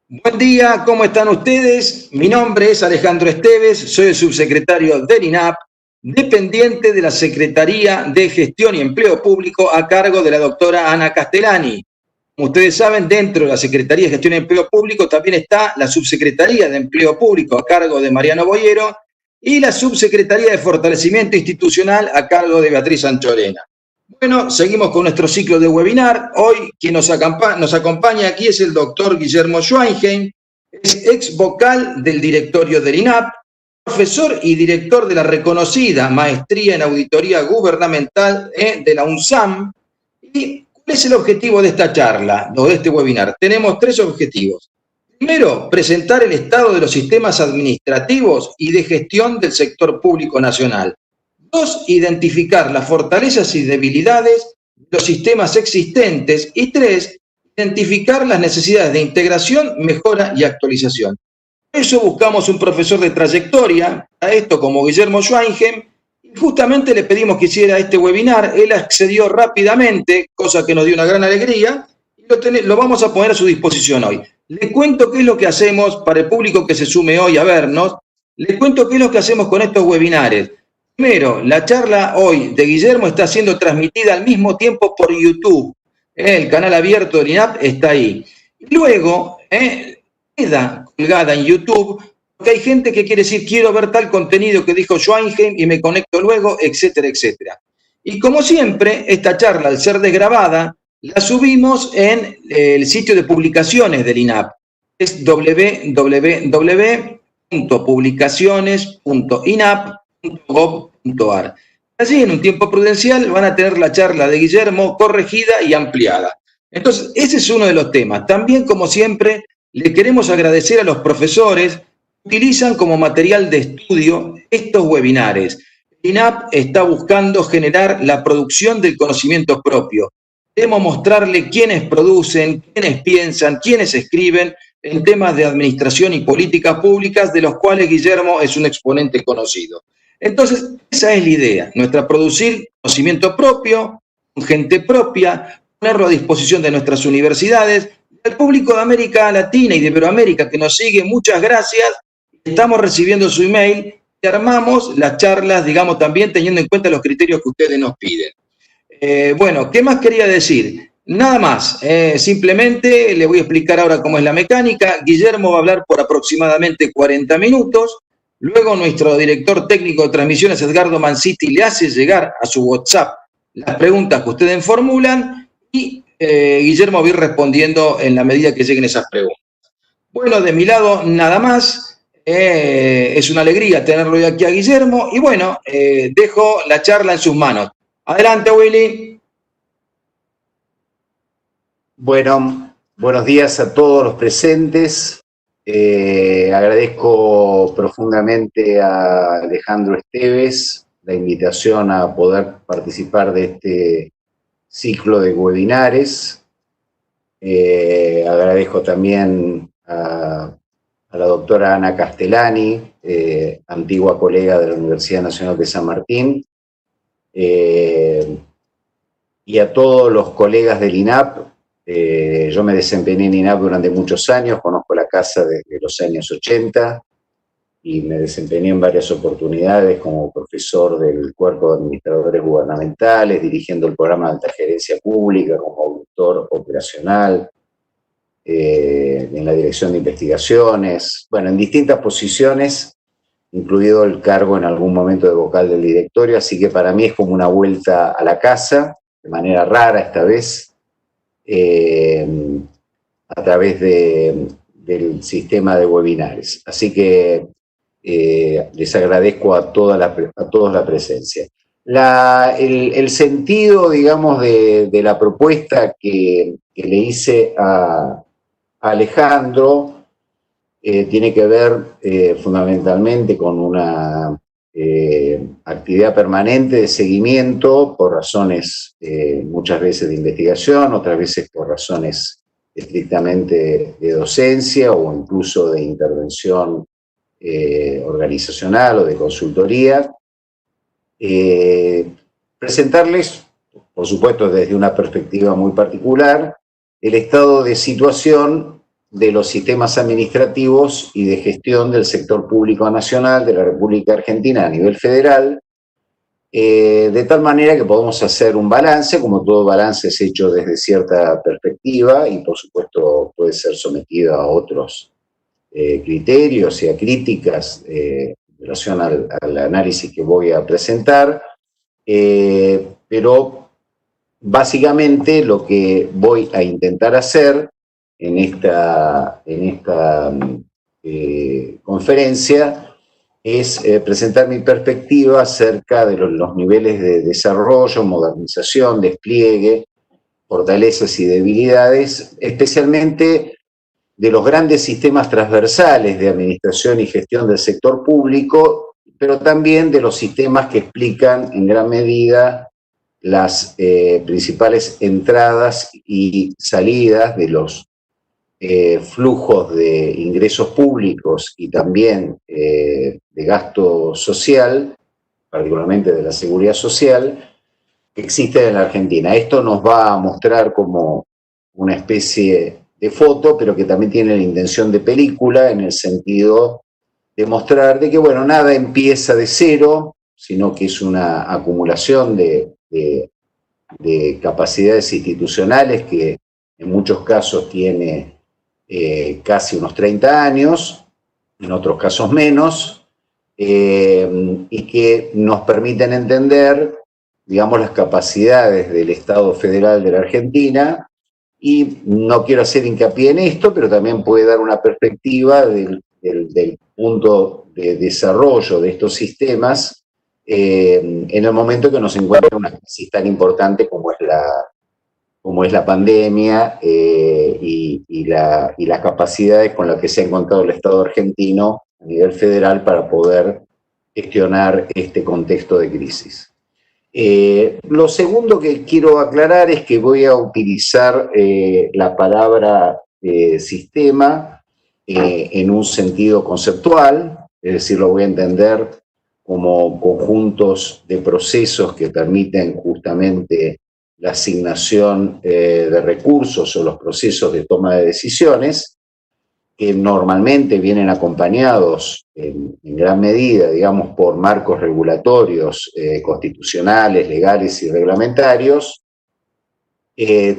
Buen día, ¿cómo están ustedes? Mi nombre es Alejandro Esteves, soy el subsecretario del INAP, dependiente de la Secretaría de Gestión y Empleo Público a cargo de la doctora Ana Castellani. Como ustedes saben, dentro de la Secretaría de Gestión y Empleo Público también está la Subsecretaría de Empleo Público a cargo de Mariano Boyero y la Subsecretaría de Fortalecimiento Institucional a cargo de Beatriz Anchorena. Bueno, seguimos con nuestro ciclo de webinar. Hoy quien nos acompaña aquí es el doctor Guillermo Schweinheim, es ex vocal del directorio del INAP, profesor y director de la reconocida Maestría en Auditoría Gubernamental de la UNSAM. ¿Y cuál es el objetivo de esta charla o de este webinar? Tenemos tres objetivos. Primero, presentar el estado de los sistemas administrativos y de gestión del sector público nacional. Dos, identificar las fortalezas y debilidades de los sistemas existentes. Y tres, identificar las necesidades de integración, mejora y actualización. Por eso buscamos un profesor de trayectoria a esto como Guillermo Schweinheim, y justamente le pedimos que hiciera este webinar. Él accedió rápidamente, cosa que nos dio una gran alegría, y lo vamos a poner a su disposición hoy. Les cuento qué es lo que hacemos para el público que se sume hoy a vernos. Les cuento qué es lo que hacemos con estos webinares. Primero, la charla hoy de Guillermo está siendo transmitida al mismo tiempo por YouTube. El canal abierto del INAP está ahí. Y luego, queda colgada en YouTube, porque hay gente que quiere decir, quiero ver tal contenido que dijo Schweinheim y me conecto luego, etcétera, etcétera. Y como siempre, esta charla, al ser desgrabada, la subimos en el sitio de publicaciones del INAP. Es www.publicaciones.inap.gov.ar. Allí, en un tiempo prudencial, van a tener la charla de Guillermo corregida y ampliada. Entonces, ese es uno de los temas. También, como siempre, le queremos agradecer a los profesores que utilizan como material de estudio estos webinares. El INAP está buscando generar la producción del conocimiento propio. Queremos mostrarle quiénes producen, quiénes piensan, quiénes escriben en temas de administración y políticas públicas, de los cuales Guillermo es un exponente conocido. Entonces, esa es la idea, nuestra producir conocimiento propio, gente propia, ponerlo a disposición de nuestras universidades, del público de América Latina y de Iberoamérica que nos sigue, muchas gracias. Estamos recibiendo su email y armamos las charlas, digamos, también teniendo en cuenta los criterios que ustedes nos piden. Bueno, ¿qué más quería decir? Nada más, simplemente le voy a explicar ahora cómo es la mecánica. Guillermo va a hablar por aproximadamente 40 minutos. Luego nuestro director técnico de transmisiones, Edgardo Manciti, le hace llegar a su WhatsApp las preguntas que ustedes formulan y Guillermo va a ir respondiendo en la medida que lleguen esas preguntas. Bueno, de mi lado nada más. Es una alegría tenerlo hoy aquí a Guillermo y bueno, dejo la charla en sus manos. Adelante, Willy. Bueno, buenos días a todos los presentes. Agradezco profundamente a Alejandro Esteves la invitación a poder participar de este ciclo de webinares. Agradezco también a la doctora Ana Castellani, antigua colega de la Universidad Nacional de San Martín, y a todos los colegas del INAP. Yo me desempeñé en INAP durante muchos años, conozco la casa desde los años 80 y me desempeñé en varias oportunidades como profesor del Cuerpo de Administradores Gubernamentales, dirigiendo el programa de alta gerencia pública como auditor operacional, en la dirección de investigaciones, bueno, en distintas posiciones, incluido el cargo en algún momento de vocal del directorio, así que para mí es como una vuelta a la casa, de manera rara esta vez, a través del sistema de webinares. Así que les agradezco a todos la presencia. El sentido, digamos, de la propuesta que le hice a Alejandro tiene que ver fundamentalmente con una actividad permanente de seguimiento por razones muchas veces de investigación, otras veces por razones estrictamente de docencia o incluso de intervención organizacional o de consultoría. Presentarles, por supuesto desde una perspectiva muy particular, el estado de situación de los sistemas administrativos y de gestión del sector público nacional de la República Argentina a nivel federal, de tal manera que podamos hacer un balance, como todo balance es hecho desde cierta perspectiva y por supuesto puede ser sometido a otros criterios y a críticas en relación al análisis que voy a presentar, pero básicamente lo que voy a intentar hacer en esta conferencia es presentar mi perspectiva acerca de los niveles de desarrollo, modernización, despliegue, fortalezas y debilidades, especialmente de los grandes sistemas transversales de administración y gestión del sector público, pero también de los sistemas que explican en gran medida las principales entradas y salidas de los flujos de ingresos públicos y también de gasto social, particularmente de la seguridad social, que existe en la Argentina. Esto nos va a mostrar como una especie de foto, pero que también tiene la intención de película, en el sentido de mostrar de que, bueno, nada empieza de cero, sino que es una acumulación de capacidades institucionales que en muchos casos tiene casi unos 30 años, en otros casos menos, y que nos permiten entender, digamos, las capacidades del Estado Federal de la Argentina, y no quiero hacer hincapié en esto, pero también puede dar una perspectiva del punto de desarrollo de estos sistemas en el momento que nos encuentra una crisis tan importante como es la pandemia y las capacidades con las que se ha encontrado el Estado argentino a nivel federal para poder gestionar este contexto de crisis. Lo segundo que quiero aclarar es que voy a utilizar la palabra sistema en un sentido conceptual, es decir, lo voy a entender como conjuntos de procesos que permiten justamente la asignación de recursos o los procesos de toma de decisiones, que normalmente vienen acompañados en gran medida, digamos, por marcos regulatorios constitucionales, legales y reglamentarios.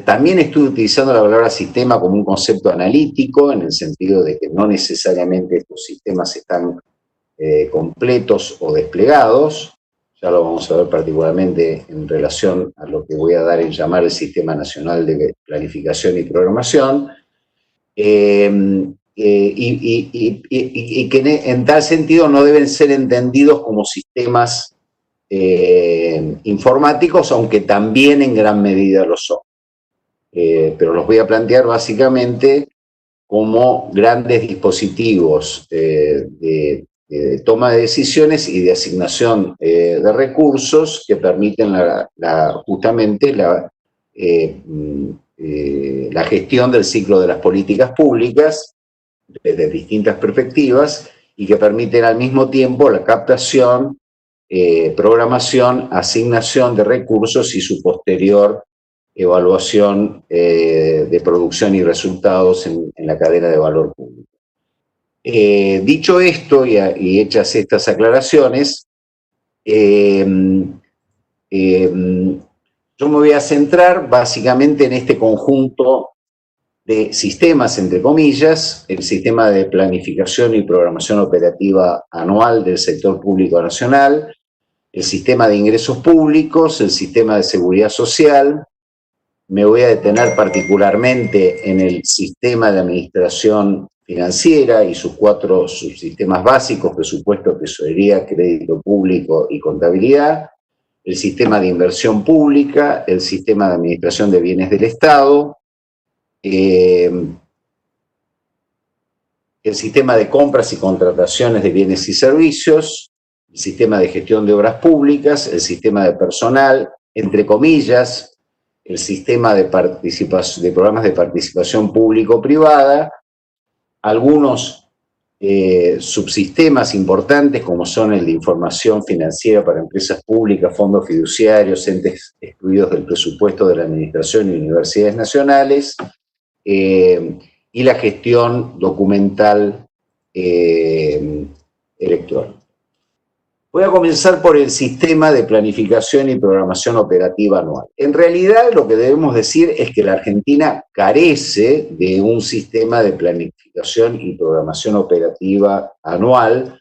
También estoy utilizando la palabra sistema como un concepto analítico, en el sentido de que no necesariamente estos sistemas están completos o desplegados. Ya lo vamos a ver particularmente en relación a lo que voy a dar en llamar el Sistema Nacional de Planificación y Programación, y que en tal sentido no deben ser entendidos como sistemas informáticos, aunque también en gran medida lo son. Pero los voy a plantear básicamente como grandes dispositivos de toma de decisiones y de asignación de recursos que permiten justamente la gestión del ciclo de las políticas públicas desde distintas perspectivas y que permiten al mismo tiempo la captación, programación, asignación de recursos y su posterior evaluación de producción y resultados en la cadena de valor público. Dicho esto y hechas estas aclaraciones, yo me voy a centrar básicamente en este conjunto de sistemas, entre comillas, el sistema de planificación y programación operativa anual del sector público nacional, el sistema de ingresos públicos, el sistema de seguridad social. Me voy a detener particularmente en el sistema de administración financiera y sus 4 subsistemas básicos: presupuesto, tesorería, crédito público y contabilidad, el sistema de inversión pública, el sistema de administración de bienes del Estado, el sistema de compras y contrataciones de bienes y servicios, el sistema de gestión de obras públicas, el sistema de personal, entre comillas, el sistema de programas de participación público-privada, algunos subsistemas importantes como son el de información financiera para empresas públicas, fondos fiduciarios, entes excluidos del presupuesto de la administración y universidades nacionales, y la gestión documental electrónica. Voy a comenzar por el sistema de planificación y programación operativa anual. En realidad, lo que debemos decir es que la Argentina carece de un sistema de planificación y programación operativa anual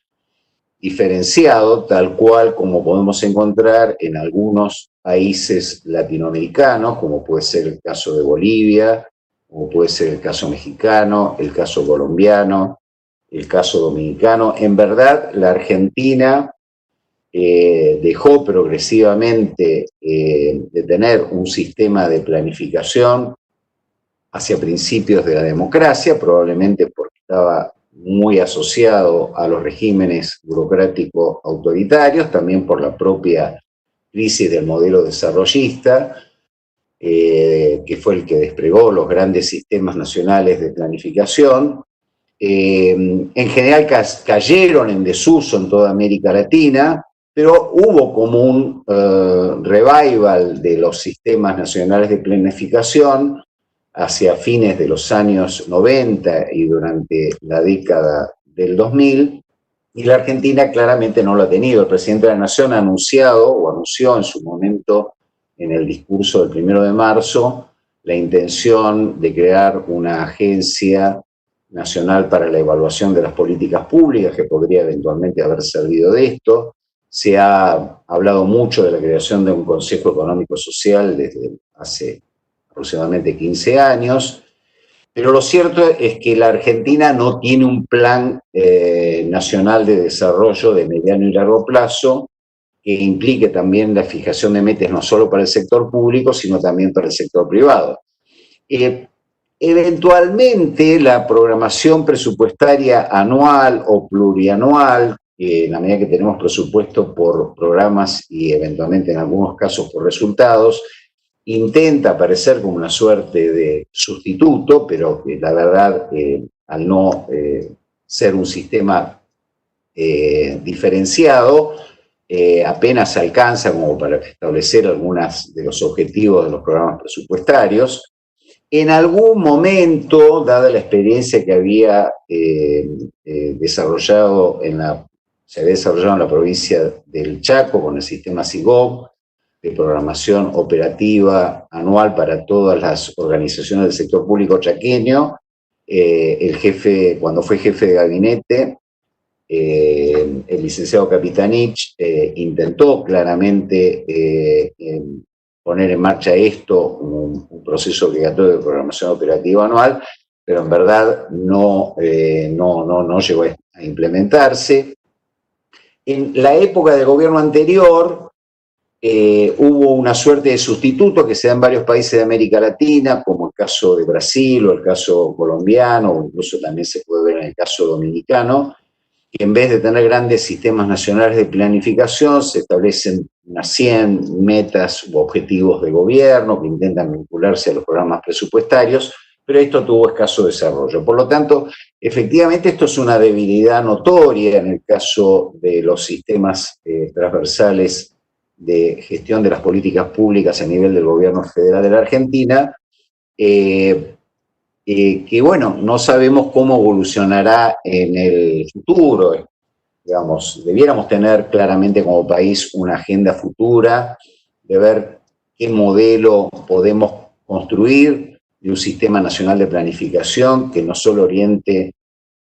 diferenciado, tal cual como podemos encontrar en algunos países latinoamericanos, como puede ser el caso de Bolivia, como puede ser el caso mexicano, el caso colombiano, el caso dominicano. En verdad, la Argentina dejó progresivamente de tener un sistema de planificación hacia principios de la democracia, probablemente porque estaba muy asociado a los regímenes burocráticos autoritarios, también por la propia crisis del modelo desarrollista, que fue el que desplegó los grandes sistemas nacionales de planificación. En general cayeron en desuso en toda América Latina, pero hubo como un revival de los sistemas nacionales de planificación hacia fines de los años 90 y durante la década del 2000, y la Argentina claramente no lo ha tenido. El presidente de la Nación ha anunciado, o anunció en su momento en el discurso del 1 de marzo, la intención de crear una agencia nacional para la evaluación de las políticas públicas, que podría eventualmente haber servido de esto. Se ha hablado mucho de la creación de un Consejo Económico Social desde hace aproximadamente 15 años, pero lo cierto es que la Argentina no tiene un plan nacional de desarrollo de mediano y largo plazo que implique también la fijación de metas no solo para el sector público, sino también para el sector privado. Eventualmente la programación presupuestaria anual o plurianual, en la medida que tenemos presupuesto por programas y eventualmente en algunos casos por resultados, intenta aparecer como una suerte de sustituto, pero que la verdad, al no ser un sistema diferenciado, apenas alcanza como para establecer algunos de los objetivos de los programas presupuestarios. En algún momento, dada la experiencia que había desarrollado se había desarrollado en la provincia del Chaco con el sistema SIGOP, de programación operativa anual para todas las organizaciones del sector público chaqueño, cuando fue jefe de gabinete, el licenciado Capitanich intentó claramente poner en marcha esto como un proceso obligatorio de programación operativa anual, pero en verdad no llegó a implementarse. En la época del gobierno anterior hubo una suerte de sustituto que se da en varios países de América Latina, como el caso de Brasil o el caso colombiano, o incluso también se puede ver en el caso dominicano, que en vez de tener grandes sistemas nacionales de planificación, se establecen unas 100 metas u objetivos de gobierno que intentan vincularse a los programas presupuestarios, pero esto tuvo escaso desarrollo. Por lo tanto, efectivamente esto es una debilidad notoria en el caso de los sistemas transversales de gestión de las políticas públicas a nivel del gobierno federal de la Argentina, que bueno, no sabemos cómo evolucionará en el futuro. Digamos, debiéramos tener claramente como país una agenda futura de ver qué modelo podemos construir de un sistema nacional de planificación que no solo oriente,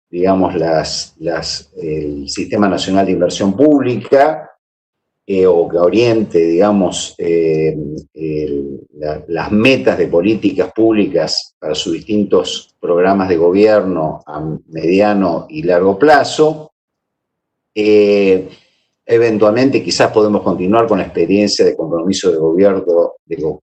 digamos, el Sistema Nacional de Inversión Pública, o que oriente, digamos, las metas de políticas públicas para sus distintos programas de gobierno a mediano y largo plazo. Eventualmente quizás podemos continuar con la experiencia de compromiso de gobierno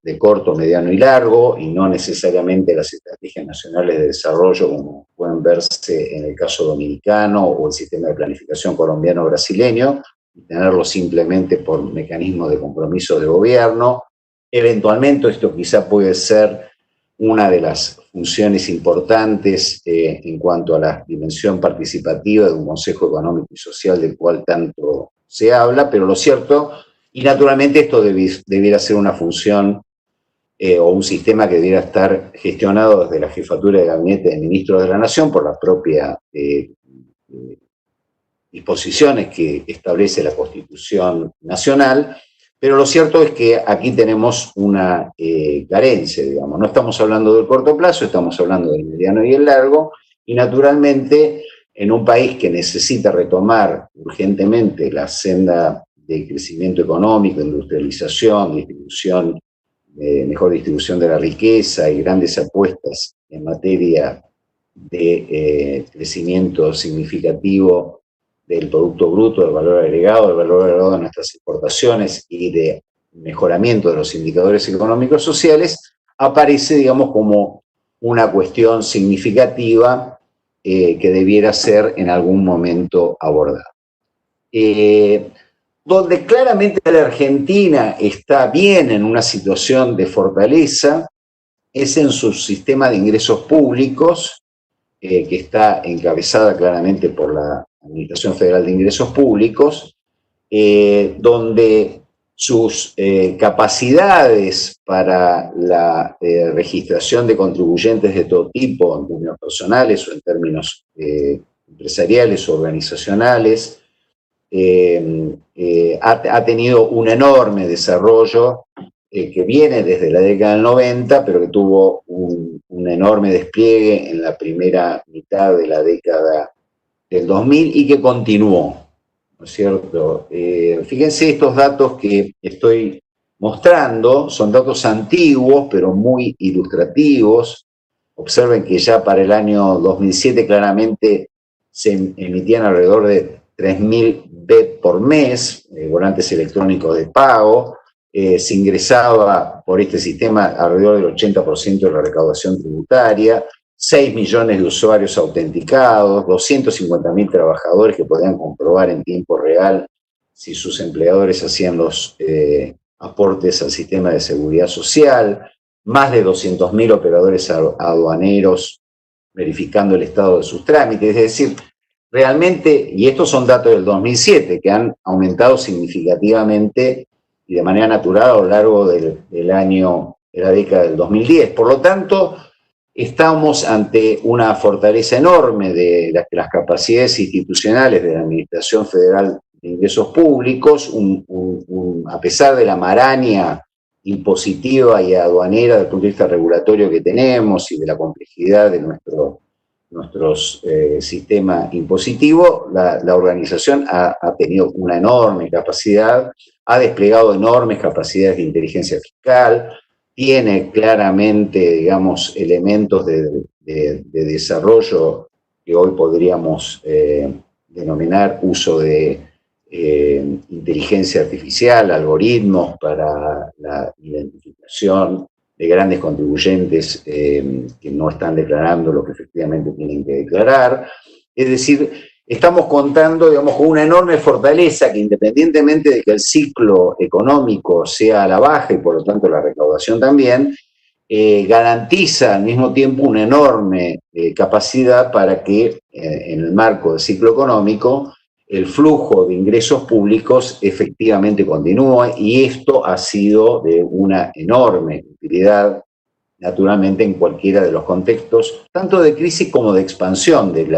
de corto, mediano y largo, y no necesariamente las estrategias nacionales de desarrollo como pueden verse en el caso dominicano o el sistema de planificación colombiano o brasileño, y tenerlo simplemente por mecanismos de compromiso de gobierno. Eventualmente esto quizá puede ser una de las funciones importantes en cuanto a la dimensión participativa de un Consejo Económico y Social del cual tanto se habla, pero lo cierto, y naturalmente esto debiera ser una función o un sistema que debiera estar gestionado desde la jefatura de gabinete de ministros de la Nación por la propia disposiciones que establece la Constitución Nacional, pero lo cierto es que aquí tenemos una carencia, digamos. No estamos hablando del corto plazo, estamos hablando del mediano y el largo, y naturalmente en un país que necesita retomar urgentemente la senda de crecimiento económico, industrialización, distribución, mejor distribución de la riqueza y grandes apuestas en materia de crecimiento significativo del Producto Bruto, del valor agregado de nuestras exportaciones y de mejoramiento de los indicadores económicos sociales, aparece, digamos, como una cuestión significativa que debiera ser en algún momento abordada. Donde claramente la Argentina está bien en una situación de fortaleza es en su sistema de ingresos públicos, que está encabezada claramente por la Administración Federal de Ingresos Públicos, donde sus capacidades para la registración de contribuyentes de todo tipo, en términos personales o en términos empresariales o organizacionales, ha tenido un enorme desarrollo que viene desde la década del 90, pero que tuvo un enorme despliegue en la primera mitad de la década del 2000 y que continuó, ¿no es cierto? Fíjense estos datos que estoy mostrando, son datos antiguos, pero muy ilustrativos. Observen que ya para el año 2007 claramente se emitían alrededor de 3.000 BEP por mes, volantes electrónicos de pago. Se ingresaba por este sistema alrededor del 80% de la recaudación tributaria, 6 millones de usuarios autenticados, 250.000 trabajadores que podían comprobar en tiempo real si sus empleadores hacían los aportes al sistema de seguridad social, más de 200.000 operadores aduaneros verificando el estado de sus trámites. Es decir, realmente, y estos son datos del 2007, que han aumentado significativamente y de manera natural a lo largo del año, de la década del 2010. Por lo tanto, estamos ante una fortaleza enorme de las capacidades institucionales de la Administración Federal de Ingresos Públicos, a pesar de la maraña impositiva y aduanera desde el punto de vista regulatorio que tenemos y de la complejidad de nuestro sistema impositivo, la organización ha tenido una enorme capacidad, ha desplegado enormes capacidades de inteligencia fiscal, tiene claramente, digamos, elementos de desarrollo que hoy podríamos denominar uso de inteligencia artificial, algoritmos para la identificación de grandes contribuyentes que no están declarando lo que efectivamente tienen que declarar. Es decir, estamos contando, digamos, con una enorme fortaleza que, independientemente de que el ciclo económico sea a la baja y por lo tanto la recaudación también, garantiza al mismo tiempo una enorme capacidad para que en el marco del ciclo económico el flujo de ingresos públicos efectivamente continúa, y esto ha sido de una enorme utilidad, naturalmente, en cualquiera de los contextos, tanto de crisis como de expansión del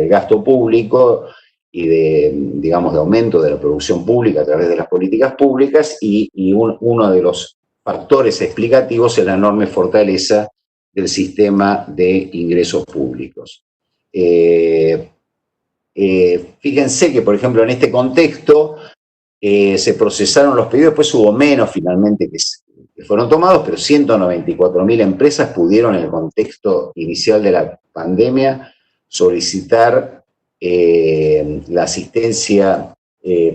gasto público y digamos, de aumento de la producción pública a través de las políticas públicas, y uno de los factores explicativos es la enorme fortaleza del sistema de ingresos públicos. Fíjense que, por ejemplo, en este contexto se procesaron los pedidos, después hubo menos finalmente que fueron tomados, pero 194.000 empresas pudieron, en el contexto inicial de la pandemia, solicitar la asistencia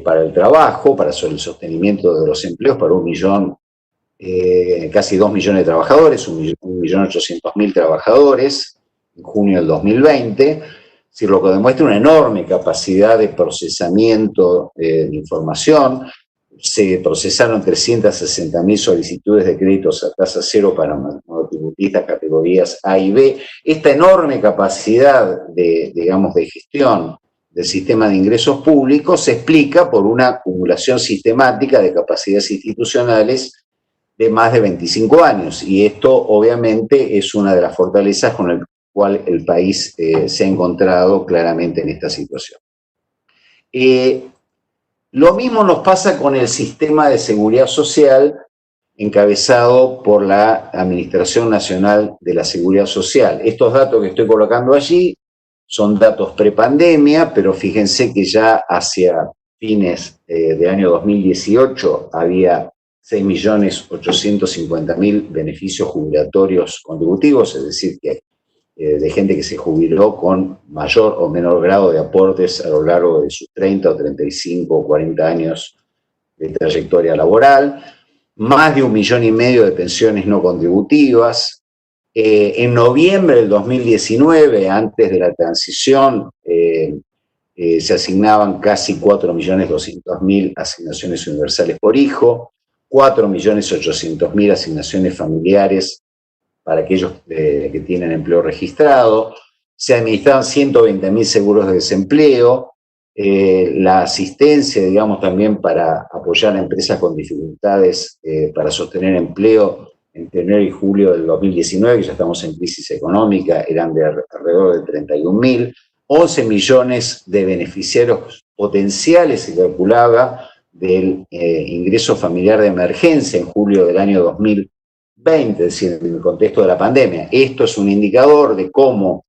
para el trabajo, para el sostenimiento de los empleos, para casi 2 millones de trabajadores, 1.800.000 trabajadores, en junio del 2020, es decir, lo que demuestra una enorme capacidad de procesamiento de información. Se procesaron 360.000 solicitudes de créditos a tasa cero para monotributistas categorías A y B. Esta enorme capacidad de gestión del sistema de ingresos públicos se explica por una acumulación sistemática de capacidades institucionales de más de 25 años. Y esto obviamente es una de las fortalezas con el cual el país se ha encontrado claramente en esta situación. Lo mismo nos pasa con el sistema de seguridad social encabezado por la Administración Nacional de la Seguridad Social. Estos datos que estoy colocando allí son datos prepandemia, pero fíjense que ya hacia fines del año 2018 había 6.850.000 beneficios jubilatorios contributivos, es decir, que de gente que se jubiló con mayor o menor grado de aportes a lo largo de sus 30 o 35 o 40 años de trayectoria laboral, más de 1,5 millones de pensiones no contributivas. En noviembre del 2019, antes de la transición, se asignaban casi 4.200.000 asignaciones universales por hijo, 4.800.000 asignaciones familiares para aquellos que tienen empleo registrado, se administraban 120.000 seguros de desempleo, la asistencia, digamos, también para apoyar a empresas con dificultades para sostener empleo entre enero y julio del 2019, que ya estamos en crisis económica, eran de alrededor de 31.000, 11 millones de beneficiarios potenciales se calculaba del ingreso familiar de emergencia en julio del año 2020, es decir, en el contexto de la pandemia. Esto es un indicador de cómo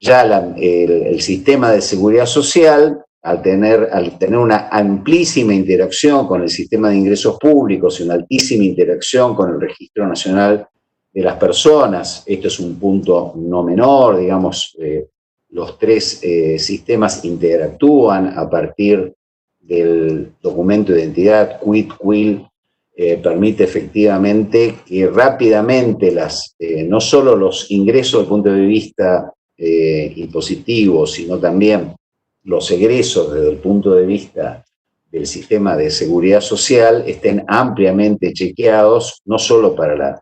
ya el sistema de seguridad social, al tener una amplísima interacción con el sistema de ingresos públicos y una altísima interacción con el Registro Nacional de las Personas, esto es un punto no menor, digamos, los tres sistemas interactúan a partir del documento de identidad QUID-QUIL, permite efectivamente que rápidamente no solo los ingresos desde el punto de vista impositivo, sino también los egresos desde el punto de vista del sistema de seguridad social estén ampliamente chequeados, no solo para la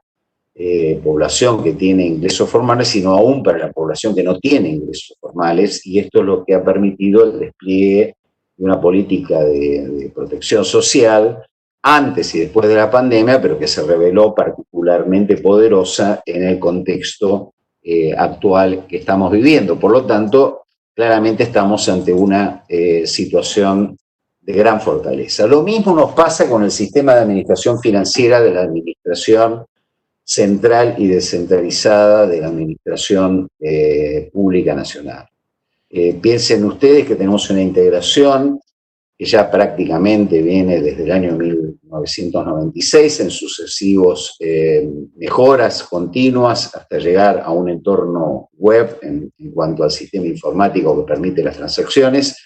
población que tiene ingresos formales, sino aún para la población que no tiene ingresos formales, y esto es lo que ha permitido el despliegue de una política de protección social antes y después de la pandemia, pero que se reveló particularmente poderosa en el contexto actual que estamos viviendo. Por lo tanto, claramente estamos ante una situación de gran fortaleza. Lo mismo nos pasa con el sistema de administración financiera de la Administración Central y Descentralizada de la Administración Pública Nacional. Piensen ustedes que tenemos una integración que ya prácticamente viene desde el año 1996 en sucesivos mejoras continuas hasta llegar a un entorno web en cuanto al sistema informático que permite las transacciones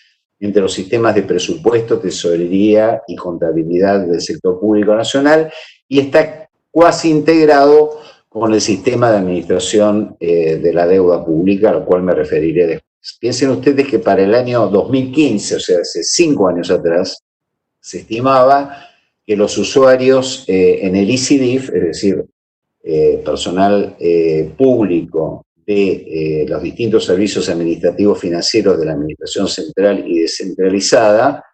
entre los sistemas de presupuesto, tesorería y contabilidad del sector público nacional, y está cuasi integrado con el sistema de administración de la deuda pública, a lo cual me referiré después. Piensen ustedes que para el año 2015, o sea, hace 5 años atrás, se estimaba que los usuarios en el ICDIF, es decir, personal público de los distintos servicios administrativos financieros de la Administración Central y Descentralizada,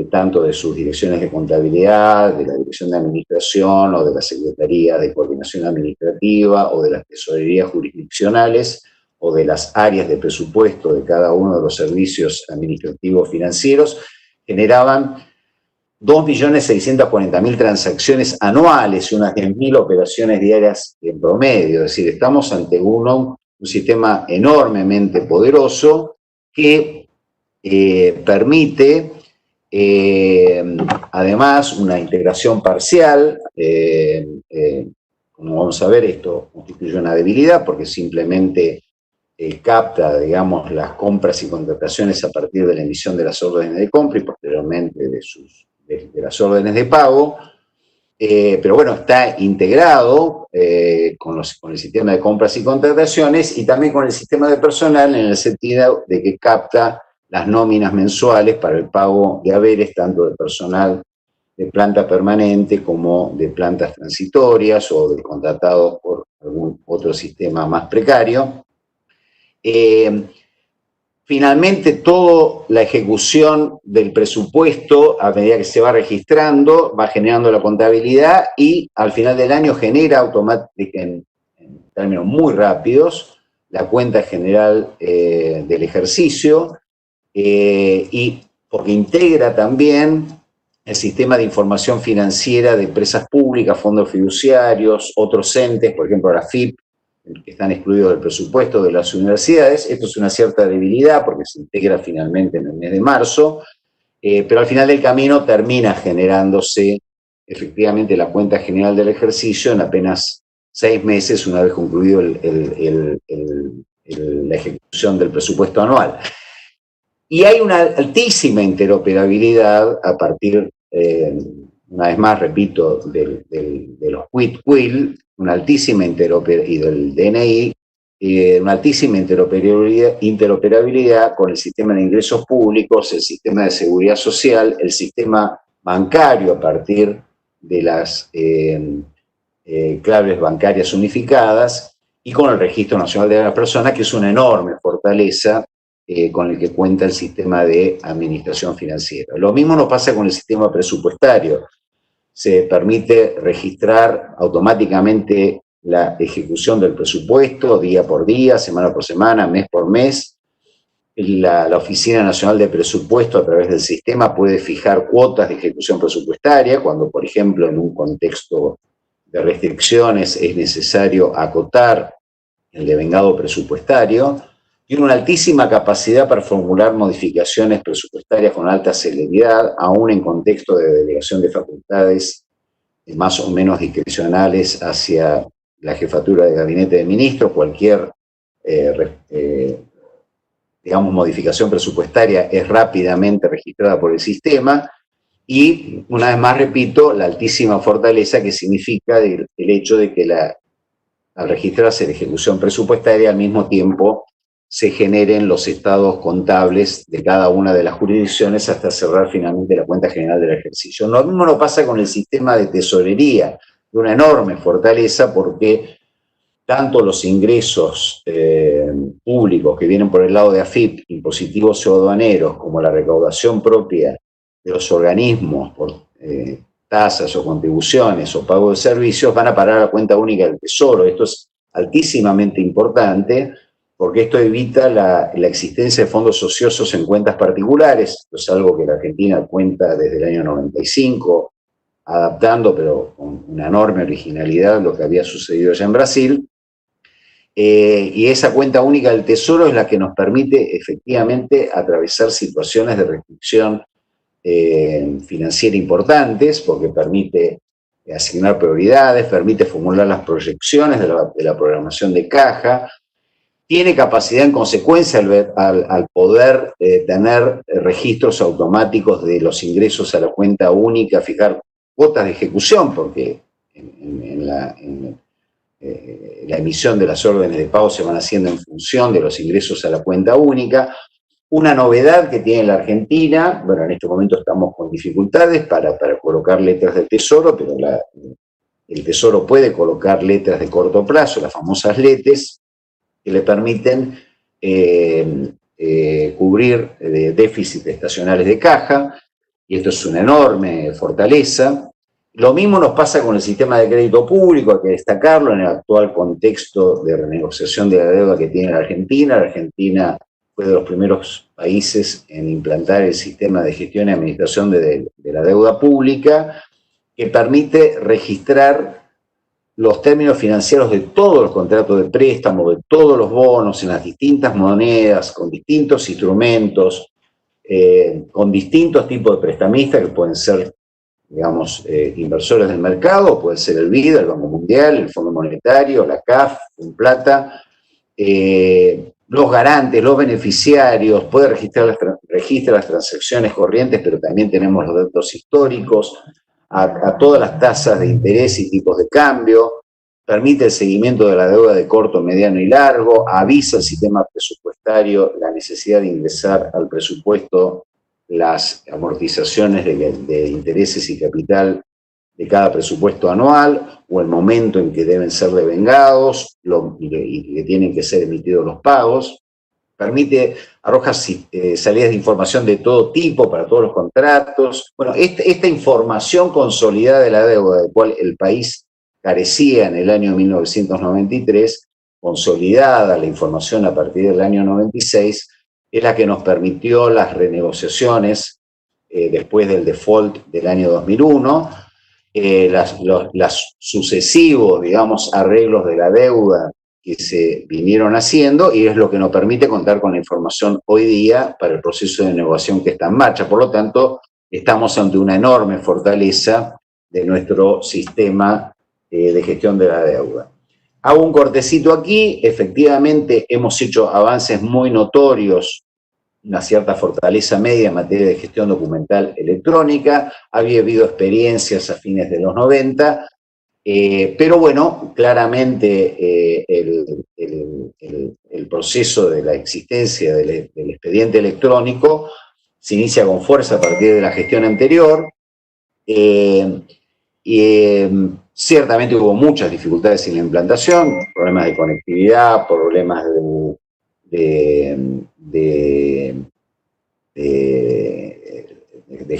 tanto de sus direcciones de contabilidad, de la Dirección de Administración o de la Secretaría de Coordinación Administrativa o de las tesorerías jurisdiccionales o de las áreas de presupuesto de cada uno de los servicios administrativos financieros, generaban 2.640.000 transacciones anuales y unas 10.000 operaciones diarias en promedio. Es decir, estamos ante un sistema enormemente poderoso que permite además una integración parcial. Como vamos a ver, esto constituye una debilidad porque simplemente capta, digamos, las compras y contrataciones a partir de la emisión de las órdenes de compra y posteriormente de las órdenes de pago, pero bueno, está integrado con el sistema de compras y contrataciones y también con el sistema de personal en el sentido de que capta las nóminas mensuales para el pago de haberes, tanto de personal de planta permanente como de plantas transitorias o de contratados por algún otro sistema más precario. Finalmente, toda la ejecución del presupuesto, a medida que se va registrando, va generando la contabilidad y al final del año genera automáticamente, en términos muy rápidos, la cuenta general del ejercicio, y porque integra también el sistema de información financiera de empresas públicas, fondos fiduciarios, otros entes, por ejemplo, la AFIP, que están excluidos del presupuesto de las universidades. Esto es una cierta debilidad porque se integra finalmente en el mes de marzo, pero al final del camino termina generándose efectivamente la cuenta general del ejercicio en apenas 6 meses, una vez concluido la ejecución del presupuesto anual. Y hay una altísima interoperabilidad a partir, una vez más, repito, de los quid-quil, una altísima interoperabilidad, y del DNI, una altísima interoperabilidad con el sistema de ingresos públicos, el sistema de seguridad social, el sistema bancario a partir de las claves bancarias unificadas y con el Registro Nacional de las Personas, que es una enorme fortaleza con el que cuenta el sistema de administración financiera. Lo mismo nos pasa con el sistema presupuestario. Se permite registrar automáticamente la ejecución del presupuesto día por día, semana por semana, mes por mes. La Oficina Nacional de Presupuesto, a través del sistema, puede fijar cuotas de ejecución presupuestaria cuando, por ejemplo, en un contexto de restricciones es necesario acotar el devengado presupuestario. Tiene una altísima capacidad para formular modificaciones presupuestarias con alta celeridad, aún en contexto de delegación de facultades más o menos discrecionales hacia la jefatura de gabinete de ministros. Cualquier, digamos, modificación presupuestaria es rápidamente registrada por el sistema. Y, una vez más, repito, la altísima fortaleza que significa el hecho de que al registrarse la ejecución presupuestaria, al mismo tiempo se generen los estados contables de cada una de las jurisdicciones hasta cerrar finalmente la cuenta general del ejercicio. Lo mismo no pasa con el sistema de tesorería, de una enorme fortaleza, porque tanto los ingresos públicos que vienen por el lado de AFIP, impositivos o aduaneros, como la recaudación propia de los organismos por tasas o contribuciones o pago de servicios, van a parar a la cuenta única del Tesoro. Esto es altísimamente importante, porque esto evita la existencia de fondos ociosos en cuentas particulares. Esto es algo que la Argentina cuenta desde el año 95, adaptando, pero con una enorme originalidad, lo que había sucedido allá en Brasil. Y esa cuenta única del Tesoro es la que nos permite efectivamente atravesar situaciones de restricción financiera importantes, porque permite asignar prioridades, permite formular las proyecciones de la programación de caja. Tiene capacidad, en consecuencia, al poder tener registros automáticos de los ingresos a la cuenta única, fijar cuotas de ejecución, porque en la emisión de las órdenes de pago se van haciendo en función de los ingresos a la cuenta única. Una novedad que tiene la Argentina, bueno, en este momento estamos con dificultades para colocar letras del Tesoro, pero el Tesoro puede colocar letras de corto plazo, las famosas LETES, que le permiten cubrir déficits estacionales de caja, y esto es una enorme fortaleza. Lo mismo nos pasa con el sistema de crédito público, hay que destacarlo en el actual contexto de renegociación de la deuda que tiene la Argentina. La Argentina fue de los primeros países en implantar el sistema de gestión y administración de la deuda pública, que permite registrar los términos financieros de todos los contratos de préstamo, de todos los bonos, en las distintas monedas, con distintos instrumentos, con distintos tipos de prestamistas, que pueden ser, digamos, inversores del mercado, puede ser el BID, el Banco Mundial, el Fondo Monetario, la CAF, Plata, los garantes, los beneficiarios, puede registra las transacciones corrientes, pero también tenemos los datos históricos, a todas las tasas de interés y tipos de cambio, permite el seguimiento de la deuda de corto, mediano y largo, avisa al sistema presupuestario la necesidad de ingresar al presupuesto las amortizaciones de intereses y capital de cada presupuesto anual, o el momento en que deben ser devengados y que tienen que ser emitidos los pagos. arroja salidas de información de todo tipo para todos los contratos. Bueno, esta información consolidada de la deuda, del cual el país carecía en el año 1993, consolidada la información a partir del año 96, es la que nos permitió las renegociaciones después del default del año 2001, los sucesivos, digamos, arreglos de la deuda que se vinieron haciendo, y es lo que nos permite contar con la información hoy día para el proceso de negociación que está en marcha. Por lo tanto, estamos ante una enorme fortaleza de nuestro sistema de gestión de la deuda. Hago un cortecito aquí. Efectivamente, hemos hecho avances muy notorios, una cierta fortaleza media en materia de gestión documental electrónica. Había habido experiencias a fines de los 90, pero bueno, claramente el proceso de la existencia del expediente electrónico se inicia con fuerza a partir de la gestión anterior. Ciertamente hubo muchas dificultades en la implantación, problemas de conectividad, problemas de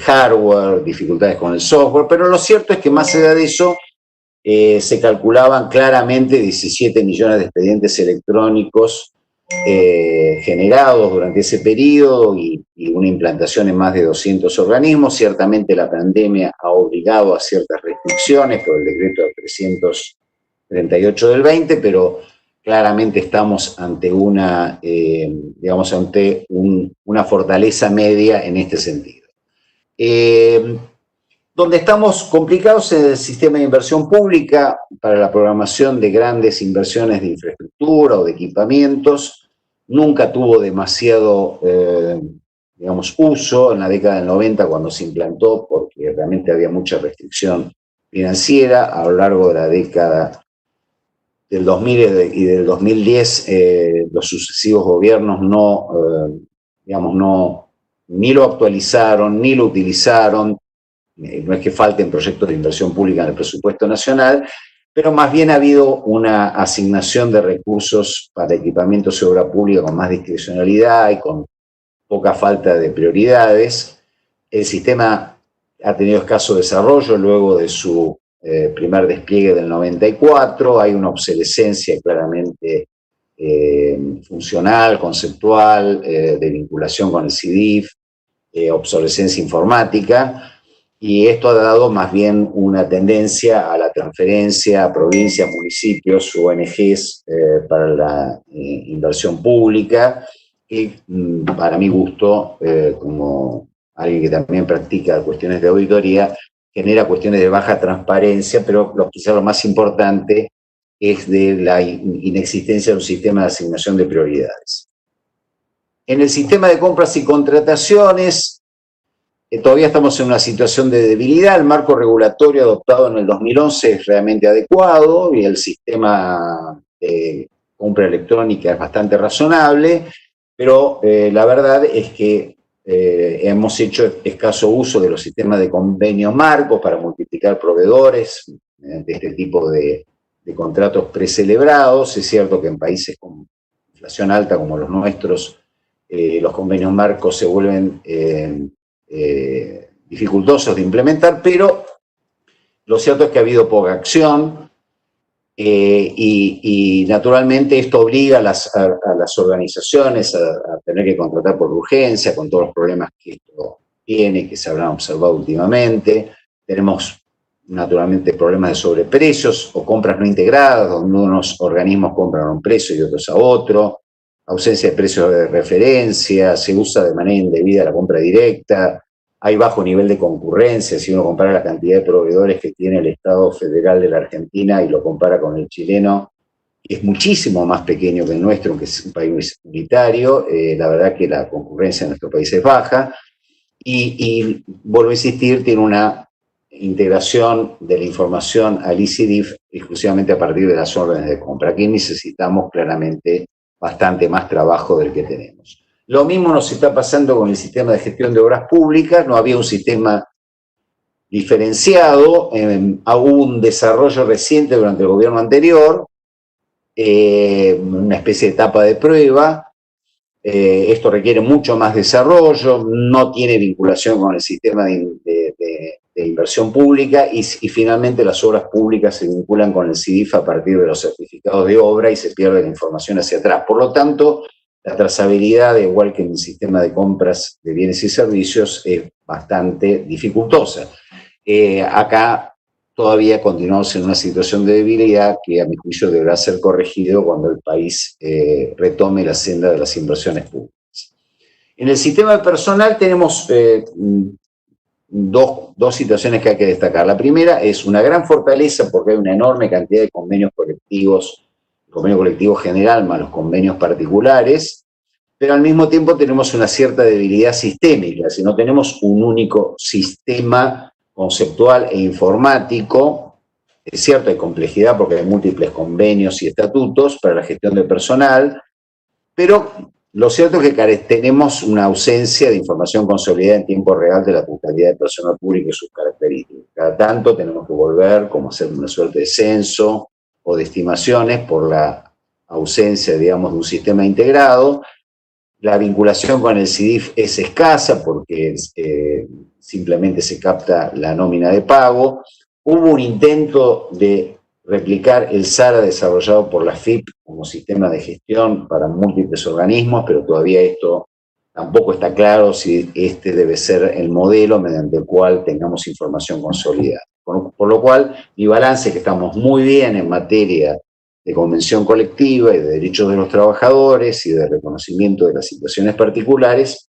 hardware, dificultades con el software, pero lo cierto es que más allá de eso, se calculaban claramente 17 millones de expedientes electrónicos generados durante ese periodo y una implantación en más de 200 organismos. Ciertamente la pandemia ha obligado a ciertas restricciones por el decreto 338 del 20, pero claramente estamos ante una fortaleza media en este sentido. Donde estamos complicados es el sistema de inversión pública para la programación de grandes inversiones de infraestructura o de equipamientos. Nunca tuvo demasiado, uso en la década del 90 cuando se implantó, porque realmente había mucha restricción financiera. A lo largo de la década del 2000 y del 2010, los sucesivos gobiernos ni lo actualizaron, ni lo utilizaron. No es que falten proyectos de inversión pública en el presupuesto nacional, pero más bien ha habido una asignación de recursos para equipamientos y obra pública con más discrecionalidad y con poca falta de prioridades. El sistema ha tenido escaso desarrollo luego de su primer despliegue del 94. Hay una obsolescencia claramente funcional, conceptual, de vinculación con el CIDIF, obsolescencia informática. Y esto ha dado más bien una tendencia a la transferencia a provincias, municipios, ONGs para la inversión pública, que para mi gusto, como alguien que también practica cuestiones de auditoría, genera cuestiones de baja transparencia, pero quizá lo más importante es de la inexistencia de un sistema de asignación de prioridades. En el sistema de compras y contrataciones, todavía estamos en una situación de debilidad. El marco regulatorio adoptado en el 2011 es realmente adecuado y el sistema de compra electrónica es bastante razonable, pero la verdad es que hemos hecho escaso uso de los sistemas de convenio marcos para multiplicar proveedores mediante este tipo de contratos precelebrados. Es cierto que en países con inflación alta como los nuestros, los convenios marcos se vuelven dificultosos de implementar, pero lo cierto es que ha habido poca acción y naturalmente esto obliga a las organizaciones a tener que contratar por urgencia, con todos los problemas que esto tiene, que se habrán observado últimamente. Tenemos naturalmente problemas de sobreprecios o compras no integradas, donde unos organismos compran a un precio y otros a otro, ausencia de precios de referencia, se usa de manera indebida la compra directa, hay bajo nivel de concurrencia. Si uno compara la cantidad de proveedores que tiene el Estado Federal de la Argentina y lo compara con el chileno, es muchísimo más pequeño que el nuestro, que es un país unitario. La verdad que la concurrencia en nuestro país es baja y vuelvo a insistir, tiene una integración de la información al ICDIF exclusivamente a partir de las órdenes de compra. Aquí necesitamos claramente bastante más trabajo del que tenemos. Lo mismo nos está pasando con el sistema de gestión de obras públicas. No había un sistema diferenciado, hubo un desarrollo reciente durante el gobierno anterior, una especie de etapa de prueba, Esto requiere mucho más desarrollo, no tiene vinculación con el sistema de inversión pública y finalmente las obras públicas se vinculan con el CIDIF a partir de los certificados de obra y se pierde la información hacia atrás. Por lo tanto, la trazabilidad, igual que en el sistema de compras de bienes y servicios, es bastante dificultosa. Acá todavía continuamos en una situación de debilidad que a mi juicio deberá ser corregido cuando el país retome la senda de las inversiones públicas. En el sistema de personal tenemos dos situaciones que hay que destacar. La primera es una gran fortaleza porque hay una enorme cantidad de convenios colectivos, el convenio colectivo general más los convenios particulares, pero al mismo tiempo tenemos una cierta debilidad sistémica, si no tenemos un único sistema conceptual e informático. Es cierto, hay complejidad porque hay múltiples convenios y estatutos para la gestión del personal, pero lo cierto es que tenemos una ausencia de información consolidada en tiempo real de la totalidad del personal público y sus características. Cada tanto tenemos que volver, como hacer una suerte de censo o de estimaciones por la ausencia, digamos, de un sistema integrado. La vinculación con el CIDIF es escasa porque simplemente se capta la nómina de pago. Hubo un intento de replicar el SARA desarrollado por la FIP como sistema de gestión para múltiples organismos, pero todavía esto tampoco está claro si este debe ser el modelo mediante el cual tengamos información consolidada. Por lo cual, mi balance es que estamos muy bien en materia de convención colectiva y de derechos de los trabajadores y de reconocimiento de las situaciones particulares,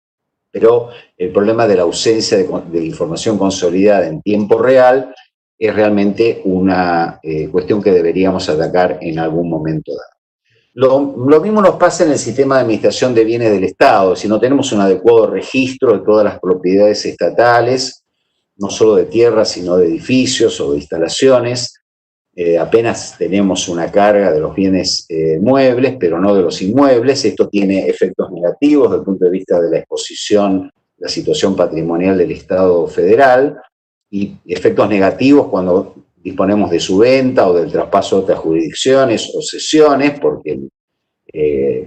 pero el problema de la ausencia de información consolidada en tiempo real es realmente una cuestión que deberíamos atacar en algún momento dado. Lo mismo nos pasa en el sistema de administración de bienes del Estado. Si no tenemos un adecuado registro de todas las propiedades estatales, no solo de tierras, sino de edificios o de instalaciones, apenas tenemos una carga de los bienes muebles, pero no de los inmuebles. Esto tiene efectos negativos desde el punto de vista de la exposición, la situación patrimonial del Estado federal, y efectos negativos cuando disponemos de su venta o del traspaso a otras jurisdicciones o cesiones, porque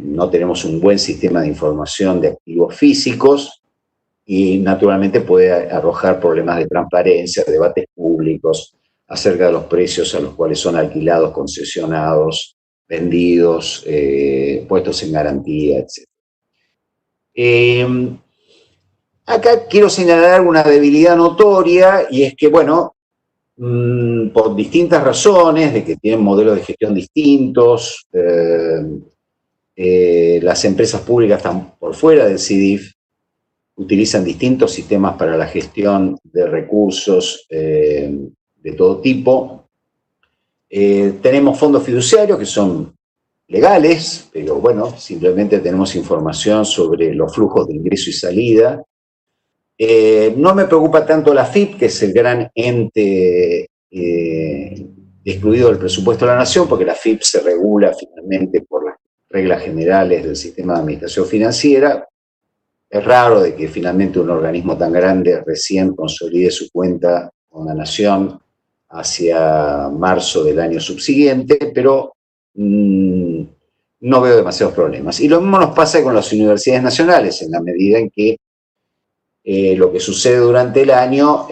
no tenemos un buen sistema de información de activos físicos y naturalmente puede arrojar problemas de transparencia, debates públicos acerca de los precios a los cuales son alquilados, concesionados, vendidos, puestos en garantía, etc. Acá quiero señalar una debilidad notoria, y es que, bueno, por distintas razones, de que tienen modelos de gestión distintos, las empresas públicas están por fuera del CIDIF, utilizan distintos sistemas para la gestión de recursos de todo tipo. Tenemos fondos fiduciarios que son legales, pero bueno, simplemente tenemos información sobre los flujos de ingreso y salida. No me preocupa tanto la FIP, que es el gran ente excluido del presupuesto de la Nación, porque la FIP se regula finalmente por las reglas generales del sistema de administración financiera. Es raro de que finalmente un organismo tan grande recién consolide su cuenta con la Nación hacia marzo del año subsiguiente, pero no veo demasiados problemas. Y lo mismo nos pasa con las universidades nacionales, en la medida en que lo que sucede durante el año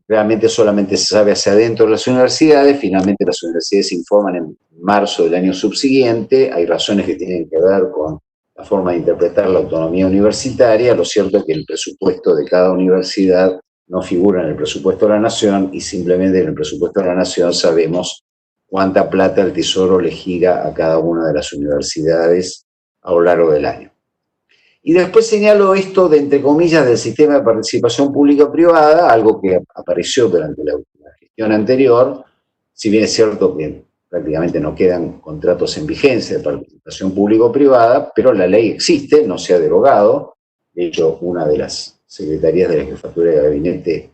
realmente solamente se sabe hacia adentro de las universidades. Finalmente las universidades se informan en marzo del año subsiguiente. Hay razones que tienen que ver con la forma de interpretar la autonomía universitaria. Lo cierto es que el presupuesto de cada universidad no figura en el presupuesto de la Nación, y simplemente en el presupuesto de la Nación sabemos cuánta plata el Tesoro le gira a cada una de las universidades a lo largo del año. Y después señalo esto de, entre comillas, del sistema de participación pública-privada, algo que apareció durante la gestión anterior, si bien es cierto que prácticamente no quedan contratos en vigencia de participación público-privada, pero la ley existe, no se ha derogado. De hecho, una de las secretarías de la Jefatura de Gabinete,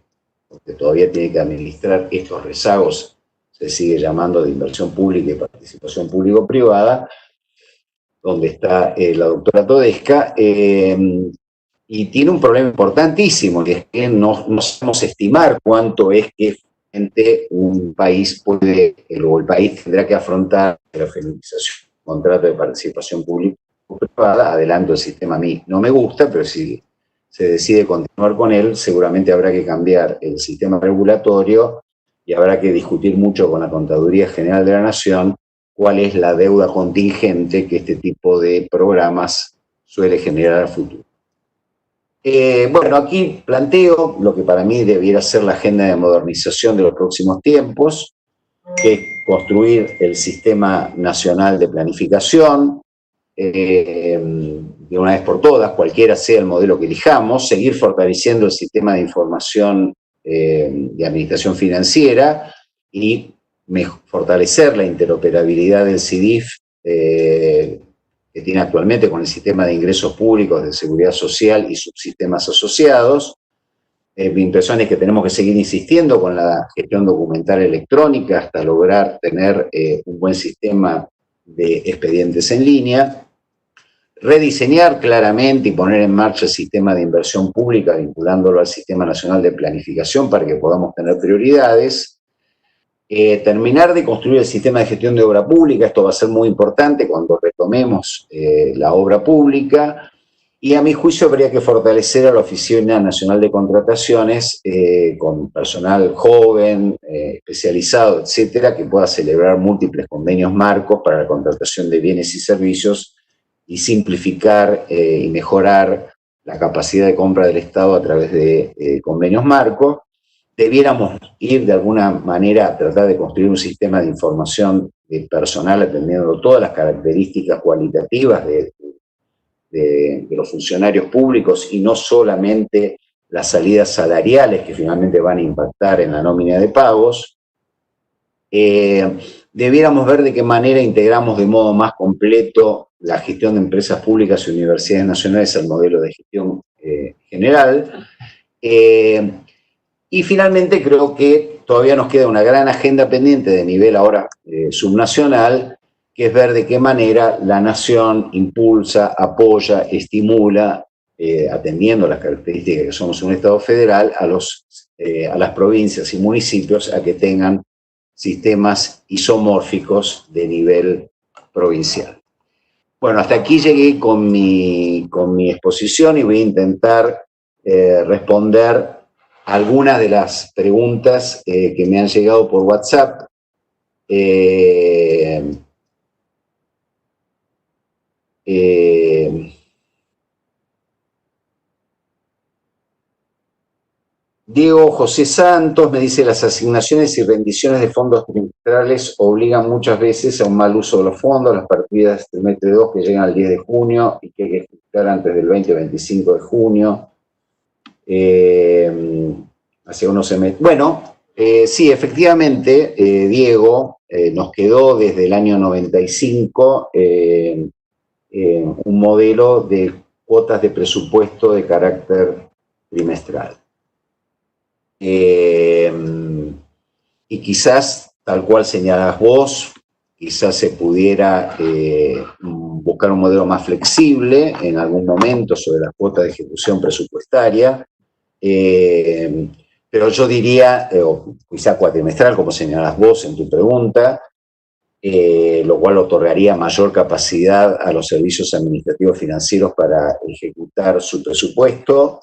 que todavía tiene que administrar estos rezagos, se sigue llamando de inversión pública y participación público-privada, donde está la doctora Todesca, y tiene un problema importantísimo, que es que no sabemos estimar cuánto es que un país puede, o el país tendrá que afrontar la feminización del contrato de participación público-privada. Adelanto, el sistema a mí no me gusta, pero si se decide continuar con él, seguramente habrá que cambiar el sistema regulatorio y habrá que discutir mucho con la Contaduría General de la Nación cuál es la deuda contingente que este tipo de programas suele generar al futuro. Bueno, aquí planteo lo que para mí debiera ser la agenda de modernización de los próximos tiempos, que es construir el Sistema Nacional de Planificación, de una vez por todas, cualquiera sea el modelo que elijamos, seguir fortaleciendo el sistema de información de administración financiera y fortalecer la interoperabilidad del SIDIF que tiene actualmente con el sistema de ingresos públicos de seguridad social y subsistemas asociados. Mi impresión es que tenemos que seguir insistiendo con la gestión documental electrónica hasta lograr tener un buen sistema de expedientes en línea, rediseñar claramente y poner en marcha el sistema de inversión pública vinculándolo al Sistema Nacional de Planificación para que podamos tener prioridades, terminar de construir el sistema de gestión de obra pública. Esto va a ser muy importante cuando retomemos la obra pública, y a mi juicio habría que fortalecer a la Oficina Nacional de Contrataciones con personal joven, especializado, etcétera, que pueda celebrar múltiples convenios marcos para la contratación de bienes y servicios y simplificar y mejorar la capacidad de compra del Estado a través de convenios marcos. Debiéramos ir de alguna manera a tratar de construir un sistema de información personal atendiendo todas las características cualitativas de los funcionarios públicos y no solamente las salidas salariales que finalmente van a impactar en la nómina de pagos. Debiéramos ver de qué manera integramos de modo más completo la gestión de empresas públicas y universidades nacionales al modelo de gestión general. Y finalmente creo que todavía nos queda una gran agenda pendiente de nivel ahora subnacional, que es ver de qué manera la nación impulsa, apoya, estimula, atendiendo las características de que somos un Estado federal, a las provincias y municipios a que tengan sistemas isomórficos de nivel provincial. Bueno, hasta aquí llegué con mi exposición y voy a intentar responder algunas de las preguntas que me han llegado por WhatsApp. Diego José Santos me dice: las asignaciones y rendiciones de fondos trimestrales obligan muchas veces a un mal uso de los fondos, las partidas trimestre 2 que llegan al 10 de junio y que hay que ejecutar antes del 20 o 25 de junio. Hacia unos semestres. Bueno, sí, efectivamente, Diego, nos quedó desde el año 95 un modelo de cuotas de presupuesto de carácter trimestral. Y quizás, tal cual señalás vos, quizás se pudiera buscar un modelo más flexible en algún momento sobre las cuotas de ejecución presupuestaria, pero yo diría, quizá cuatrimestral, como señalás vos en tu pregunta, lo cual otorgaría mayor capacidad a los servicios administrativos financieros para ejecutar su presupuesto.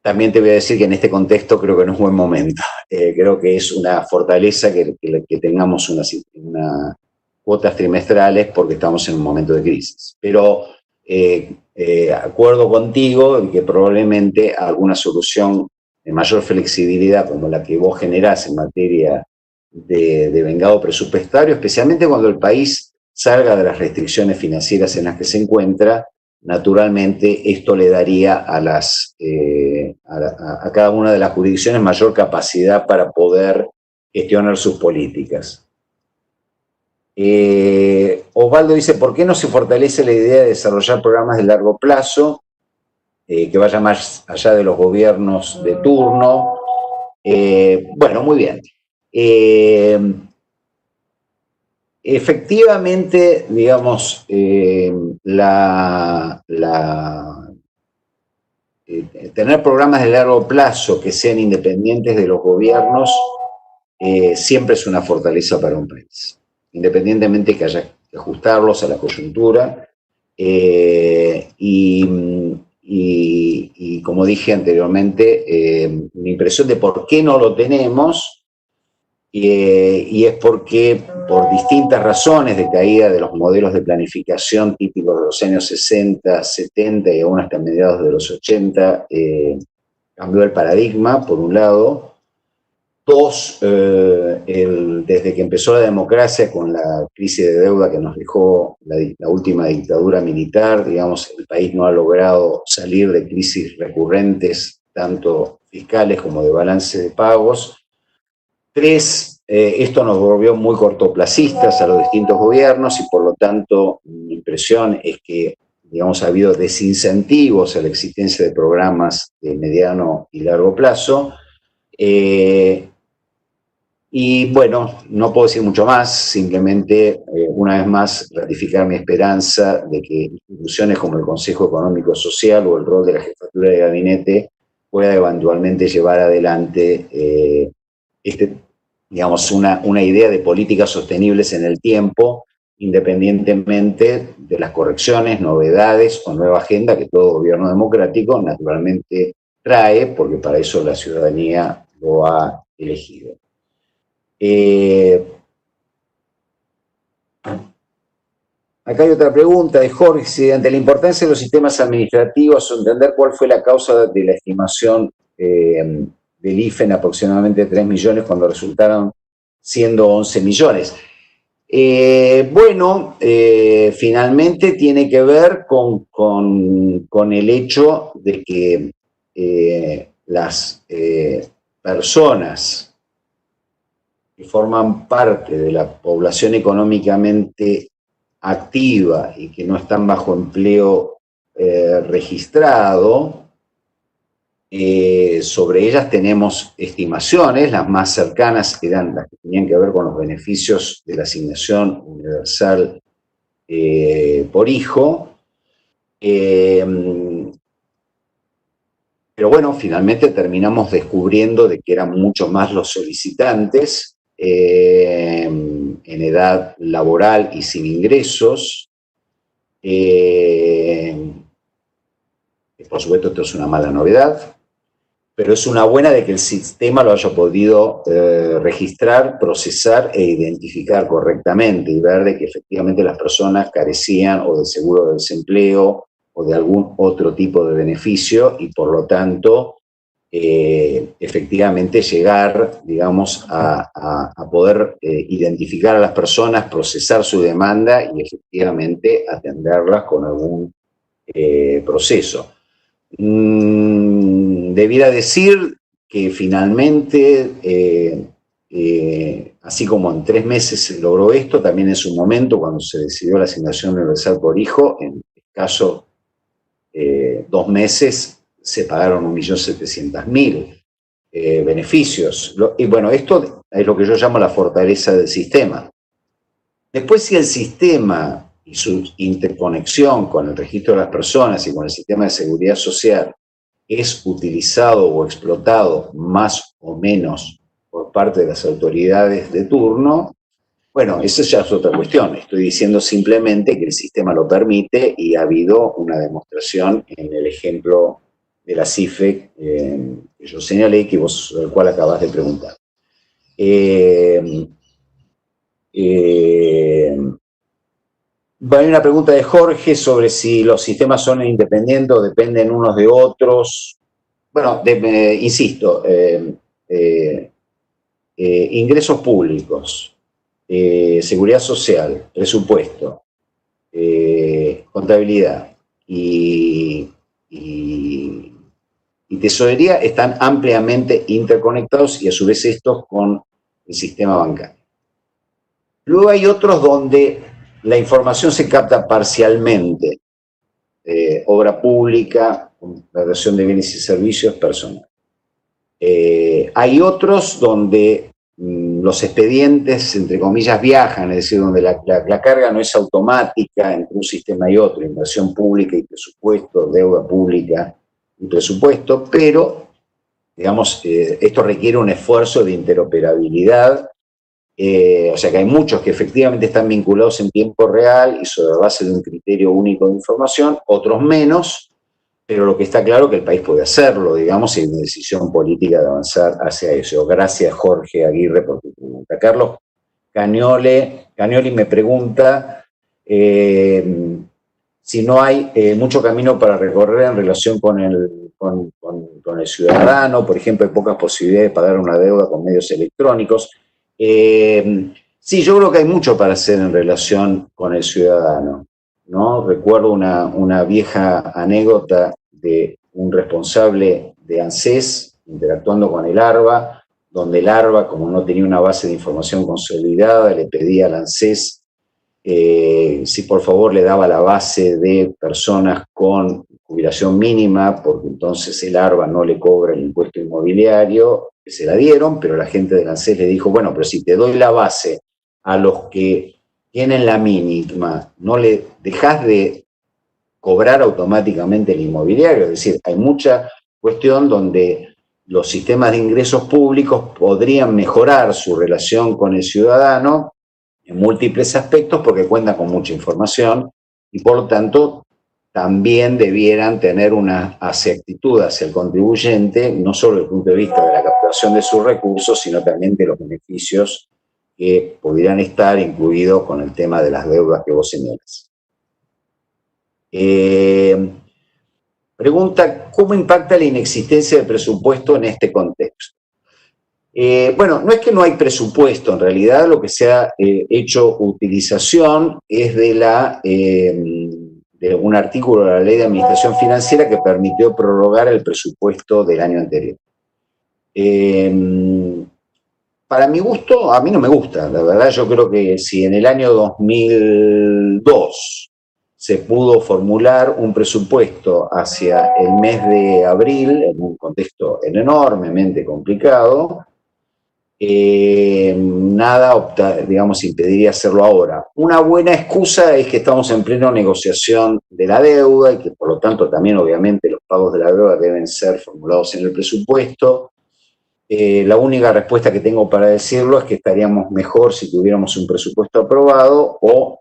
También te voy a decir que en este contexto creo que no es buen momento. Creo que es una fortaleza que tengamos unas cuotas trimestrales porque estamos en un momento de crisis. Pero acuerdo contigo en que probablemente alguna solución de mayor flexibilidad como la que vos generás en materia de vengado presupuestario, especialmente cuando el país salga de las restricciones financieras en las que se encuentra, naturalmente esto le daría a cada una de las jurisdicciones mayor capacidad para poder gestionar sus políticas. Osvaldo dice: ¿por qué no se fortalece la idea de desarrollar programas de largo plazo que vayan más allá de los gobiernos de turno? Bueno, muy bien. Efectivamente, digamos, tener programas de largo plazo que sean independientes de los gobiernos siempre es una fortaleza para un país, independientemente que haya ajustarlos a la coyuntura. Y como dije anteriormente, mi impresión de por qué no lo tenemos, y es porque por distintas razones de caída de los modelos de planificación típicos de los años 60, 70 y aún hasta mediados de los 80, cambió el paradigma, por un lado. Dos, desde que empezó la democracia con la crisis de deuda que nos dejó la última dictadura militar, digamos, el país no ha logrado salir de crisis recurrentes, tanto fiscales como de balance de pagos. Tres, esto nos volvió muy cortoplacistas a los distintos gobiernos y por lo tanto mi impresión es que, digamos, ha habido desincentivos a la existencia de programas de mediano y largo plazo. Y bueno, no puedo decir mucho más, simplemente una vez más ratificar mi esperanza de que instituciones como el Consejo Económico Social o el rol de la Jefatura de Gabinete pueda eventualmente llevar adelante digamos, una idea de políticas sostenibles en el tiempo, independientemente de las correcciones, novedades o nueva agenda que todo gobierno democrático naturalmente trae, porque para eso la ciudadanía lo ha elegido. Acá hay otra pregunta de Jorge, si ante la importancia de los sistemas administrativos, entender cuál fue la causa de la estimación del IFE en aproximadamente 3 millones cuando resultaron siendo 11 millones. Finalmente tiene que ver con el hecho de que las personas que forman parte de la población económicamente activa y que no están bajo empleo registrado, sobre ellas tenemos estimaciones, las más cercanas eran las que tenían que ver con los beneficios de la asignación universal por hijo, pero bueno, finalmente terminamos descubriendo de que eran mucho más los solicitantes en edad laboral y sin ingresos. Por supuesto, esto es una mala novedad, pero es una buena de que el sistema lo haya podido registrar, procesar e identificar correctamente y ver de que efectivamente las personas carecían o de seguro de desempleo o de algún otro tipo de beneficio y por lo tanto efectivamente llegar, digamos, a poder identificar a las personas, procesar su demanda y efectivamente atenderlas con algún proceso. Debiera decir que finalmente, así como en 3 meses se logró esto, también en su momento, cuando se decidió la asignación universal por hijo, en escaso 2 meses se pagaron 1.700.000 beneficios. Y bueno, esto es lo que yo llamo la fortaleza del sistema. Después, si el sistema y su interconexión con el registro de las personas y con el sistema de seguridad social es utilizado o explotado más o menos por parte de las autoridades de turno, bueno, eso ya es otra cuestión. Estoy diciendo simplemente que el sistema lo permite y ha habido una demostración en el ejemplo de la CIFE que yo señalé y el cual acabas de preguntar. Hay una pregunta de Jorge sobre si los sistemas son independientes o dependen unos de otros. Bueno, insisto, ingresos públicos, seguridad social, presupuesto, contabilidad y tesorería están ampliamente interconectados y a su vez estos con el sistema bancario. Luego hay otros donde la información se capta parcialmente, obra pública, relación de bienes y servicios, personal. Hay otros donde los expedientes, entre comillas, viajan, es decir, donde la carga no es automática entre un sistema y otro, inversión pública y presupuesto, deuda pública y presupuesto, pero, digamos, esto requiere un esfuerzo de interoperabilidad O sea que hay muchos que efectivamente están vinculados en tiempo real y sobre la base de un criterio único de información, otros menos, pero lo que está claro es que el país puede hacerlo, digamos, y hay una decisión política de avanzar hacia eso. Gracias, Jorge Aguirre, por tu pregunta. Carlos Cagnoli me pregunta si no hay mucho camino para recorrer en relación con el ciudadano. Por ejemplo, hay pocas posibilidades de pagar una deuda con medios electrónicos. Sí, yo creo que hay mucho para hacer en relación con el ciudadano, ¿no? Recuerdo una vieja anécdota de un responsable de ANSES interactuando con el ARBA, donde el ARBA, como no tenía una base de información consolidada, le pedía al ANSES si por favor le daba la base de personas con jubilación mínima, porque entonces el ARBA no le cobra el impuesto inmobiliario, que se la dieron, pero la gente del ANSES le dijo, bueno, pero si te doy la base a los que tienen la mínima, no le dejas de cobrar automáticamente el inmobiliario. Es decir, hay mucha cuestión donde los sistemas de ingresos públicos podrían mejorar su relación con el ciudadano en múltiples aspectos porque cuentan con mucha información y por lo tanto también debieran tener una actitud hacia el contribuyente, no solo desde el punto de vista de la captación de sus recursos, sino también de los beneficios que pudieran estar incluidos con el tema de las deudas que vos señalas. Pregunta, ¿cómo impacta la inexistencia de presupuesto en este contexto? Bueno, no es que no hay presupuesto, en realidad lo que se ha hecho utilización es de un artículo de la Ley de Administración Financiera que permitió prorrogar el presupuesto del año anterior. Para mi gusto, a mí no me gusta, la verdad yo creo que si en el año 2002 se pudo formular un presupuesto hacia el mes de abril, en un contexto enormemente complicado, nada, digamos, impediría hacerlo ahora. Una buena excusa es que estamos en plena negociación de la deuda y que por lo tanto también obviamente los pagos de la deuda deben ser formulados en el presupuesto. La única respuesta que tengo para decirlo es que estaríamos mejor si tuviéramos un presupuesto aprobado o,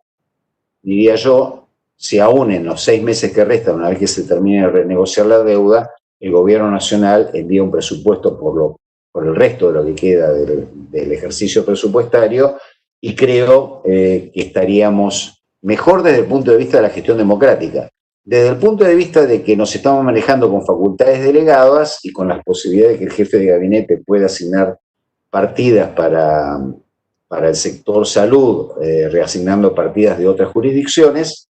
diría yo, si aún en los 6 meses que restan, una vez que se termine de renegociar la deuda, el gobierno nacional envía un presupuesto por el resto de lo que queda del ejercicio presupuestario y creo que estaríamos mejor desde el punto de vista de la gestión democrática. Desde el punto de vista de que nos estamos manejando con facultades delegadas y con las posibilidades de que el jefe de gabinete pueda asignar partidas para el sector salud, reasignando partidas de otras jurisdicciones,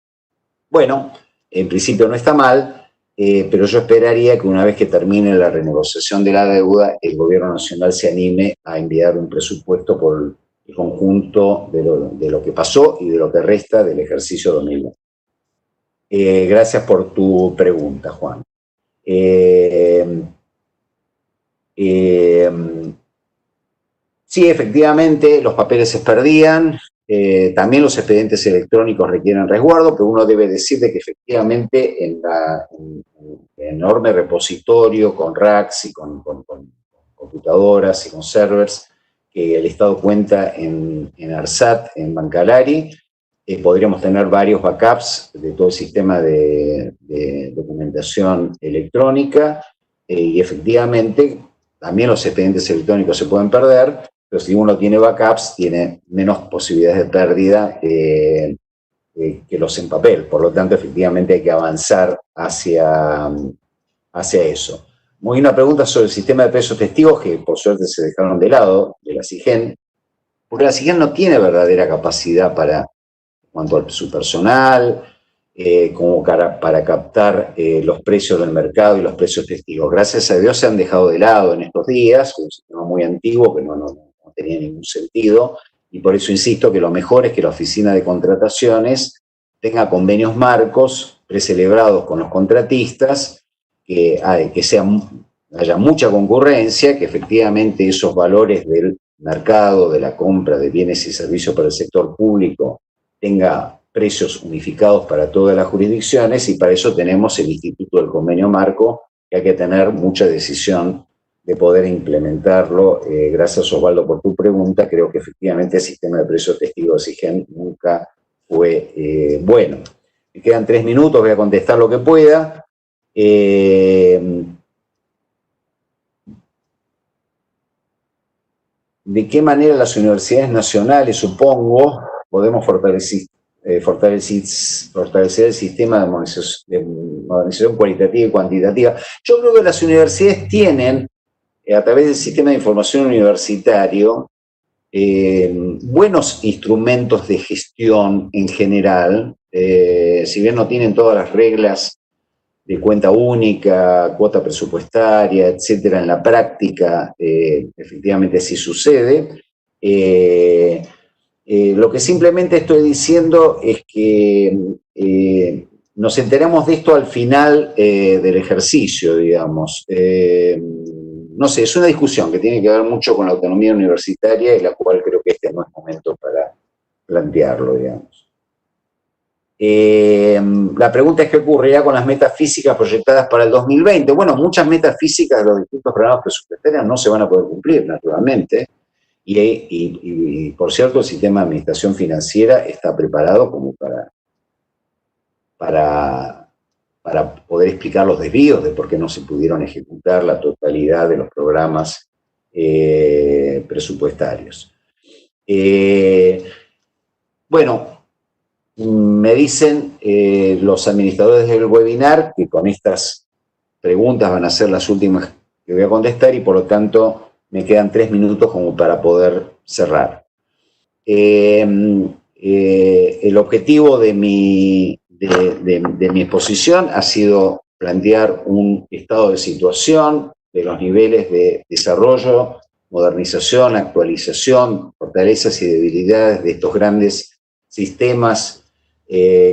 bueno, en principio no está mal, pero yo esperaría que una vez que termine la renegociación de la deuda, el gobierno nacional se anime a enviar un presupuesto por el conjunto de lo que pasó y de lo que resta del ejercicio 2020. Gracias por tu pregunta, Juan. Sí, efectivamente, los papeles se perdían, también los expedientes electrónicos requieren resguardo, pero uno debe decir de que efectivamente en el enorme repositorio con racks y con computadoras y con servers que el Estado cuenta en ARSAT, en Bancalari, podríamos tener varios backups de todo el sistema de documentación electrónica y efectivamente también los expedientes electrónicos se pueden perder, pero si uno tiene backups tiene menos posibilidades de pérdida que los en papel. Por lo tanto, efectivamente hay que avanzar hacia eso. Muy una pregunta sobre el sistema de presos testigos que por suerte se dejaron de lado de la SIGEN, porque la SIGEN no tiene verdadera capacidad en cuanto a su personal, como para captar los precios del mercado y los precios testigos. Gracias a Dios se han dejado de lado en estos días, un sistema muy antiguo que no tenía ningún sentido, y por eso insisto que lo mejor es que la oficina de contrataciones tenga convenios marcos precelebrados con los contratistas, que haya mucha concurrencia, que efectivamente esos valores del mercado, de la compra de bienes y servicios para el sector público, tenga precios unificados para todas las jurisdicciones y para eso tenemos el Instituto del Convenio Marco, que hay que tener mucha decisión de poder implementarlo. Gracias, Osvaldo, por tu pregunta. Creo que efectivamente el sistema de precios testigos de SIGEN nunca fue bueno. Me quedan 3 minutos, voy a contestar lo que pueda. ¿De qué manera las universidades nacionales, supongo, podemos fortalecer el sistema de modernización cualitativa y cuantitativa? Yo creo que las universidades tienen, a través del sistema de información universitario, buenos instrumentos de gestión en general, si bien no tienen todas las reglas de cuenta única, cuota presupuestaria, etcétera, en la práctica, efectivamente sí sucede. Lo que simplemente estoy diciendo es que nos enteramos de esto al final del ejercicio, digamos. No sé, es una discusión que tiene que ver mucho con la autonomía universitaria y la cual creo que este no es momento para plantearlo, digamos. La pregunta es qué ocurrirá con las metas físicas proyectadas para el 2020. Bueno, muchas metas físicas de los distintos programas presupuestarios no se van a poder cumplir, naturalmente. Y por cierto, el sistema de administración financiera está preparado como para poder explicar los desvíos de por qué no se pudieron ejecutar la totalidad de los programas presupuestarios. Bueno, me dicen los administradores del webinar que con estas preguntas van a ser las últimas que voy a contestar y por lo tanto me quedan 3 minutos como para poder cerrar. El objetivo de mi exposición ha sido plantear un estado de situación de los niveles de desarrollo, modernización, actualización, fortalezas y debilidades de estos grandes sistemas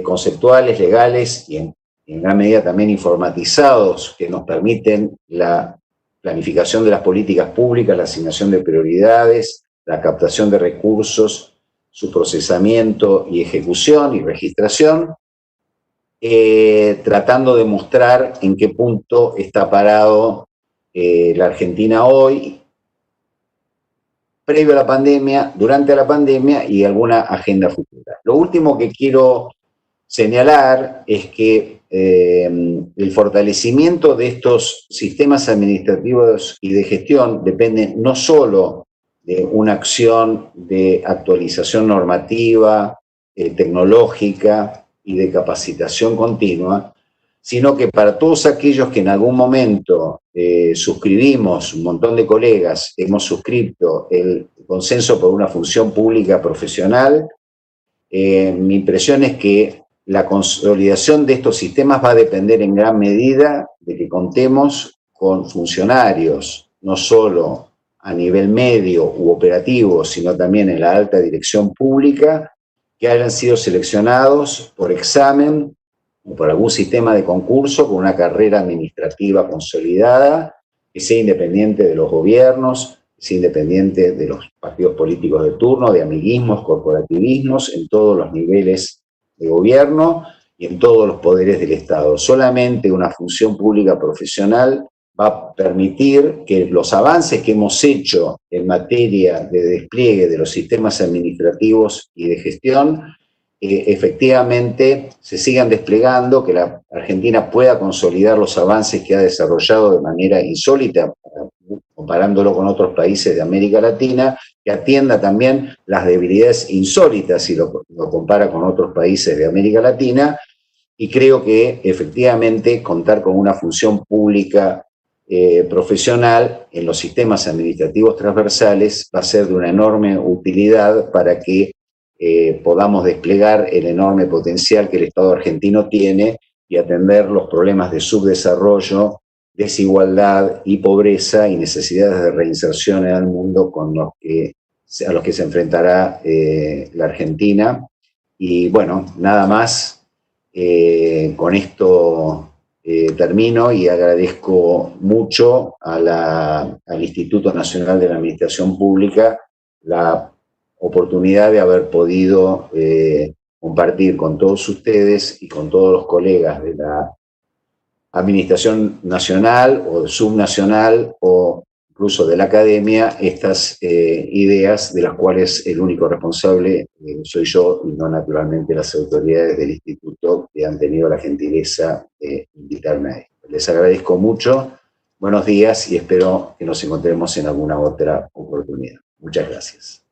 conceptuales, legales y en gran medida también informatizados que nos permiten la planificación de las políticas públicas, la asignación de prioridades, la captación de recursos, su procesamiento y ejecución y registración, tratando de mostrar en qué punto está parado la Argentina hoy, previo a la pandemia, durante la pandemia y alguna agenda futura. Lo último que quiero señalar es que el fortalecimiento de estos sistemas administrativos y de gestión depende no solo de una acción de actualización normativa, tecnológica y de capacitación continua, sino que para todos aquellos que en algún momento suscribimos, un montón de colegas, hemos suscrito el consenso por una función pública profesional, mi impresión es que la consolidación de estos sistemas va a depender en gran medida de que contemos con funcionarios, no solo a nivel medio u operativo, sino también en la alta dirección pública, que hayan sido seleccionados por examen o por algún sistema de concurso con una carrera administrativa consolidada, que sea independiente de los gobiernos, que sea independiente de los partidos políticos de turno, de amiguismos, corporativismos, en todos los niveles de gobierno y en todos los poderes del Estado. Solamente una función pública profesional va a permitir que los avances que hemos hecho en materia de despliegue de los sistemas administrativos y de gestión efectivamente se sigan desplegando, que la Argentina pueda consolidar los avances que ha desarrollado de manera insólita, comparándolo con otros países de América Latina, que atienda también las debilidades insólitas si lo compara con otros países de América Latina, y creo que efectivamente contar con una función pública profesional en los sistemas administrativos transversales va a ser de una enorme utilidad para que podamos desplegar el enorme potencial que el Estado argentino tiene y atender los problemas de subdesarrollo, desigualdad y pobreza y necesidades de reinserción en el mundo a los que se enfrentará la Argentina. Y bueno, nada más, con esto termino y agradezco mucho al Instituto Nacional de la Administración Pública la oportunidad de haber podido compartir con todos ustedes y con todos los colegas de la Administración Nacional o subnacional o incluso de la academia, estas ideas de las cuales el único responsable soy yo y no naturalmente las autoridades del instituto que han tenido la gentileza de invitarme a esto. Les agradezco mucho, buenos días y espero que nos encontremos en alguna otra oportunidad. Muchas gracias.